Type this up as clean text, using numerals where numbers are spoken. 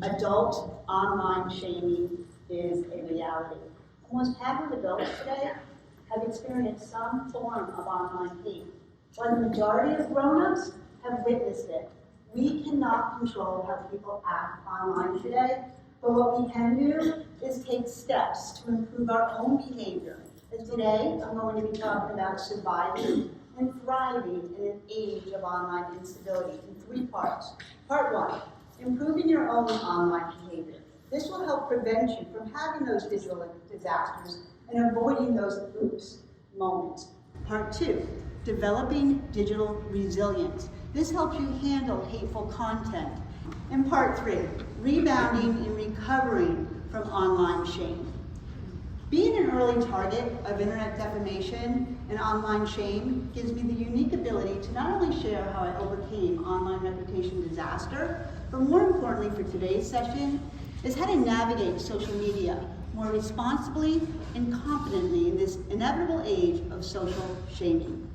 adult online shaming is a reality. Almost half of adults today have experienced some form of online hate, while the majority of grown-ups have witnessed it. We cannot control how people act online today, but what we can do is take steps to improve our own behavior. And today, I'm going to be talking about surviving and thriving in an age of online incivility in 3 parts. Part 1, improving your own online behavior. This will help prevent you from having those digital disasters and avoiding those oops moments. Part 2, developing digital resilience. This helps you handle hateful content. And part 3, rebounding and recovering from online shame. Being an early target of internet defamation and online shame gives me the unique ability to not only share how I overcame online reputation disaster, but more importantly for today's session, is how to navigate social media more responsibly and confidently in this inevitable age of social shaming.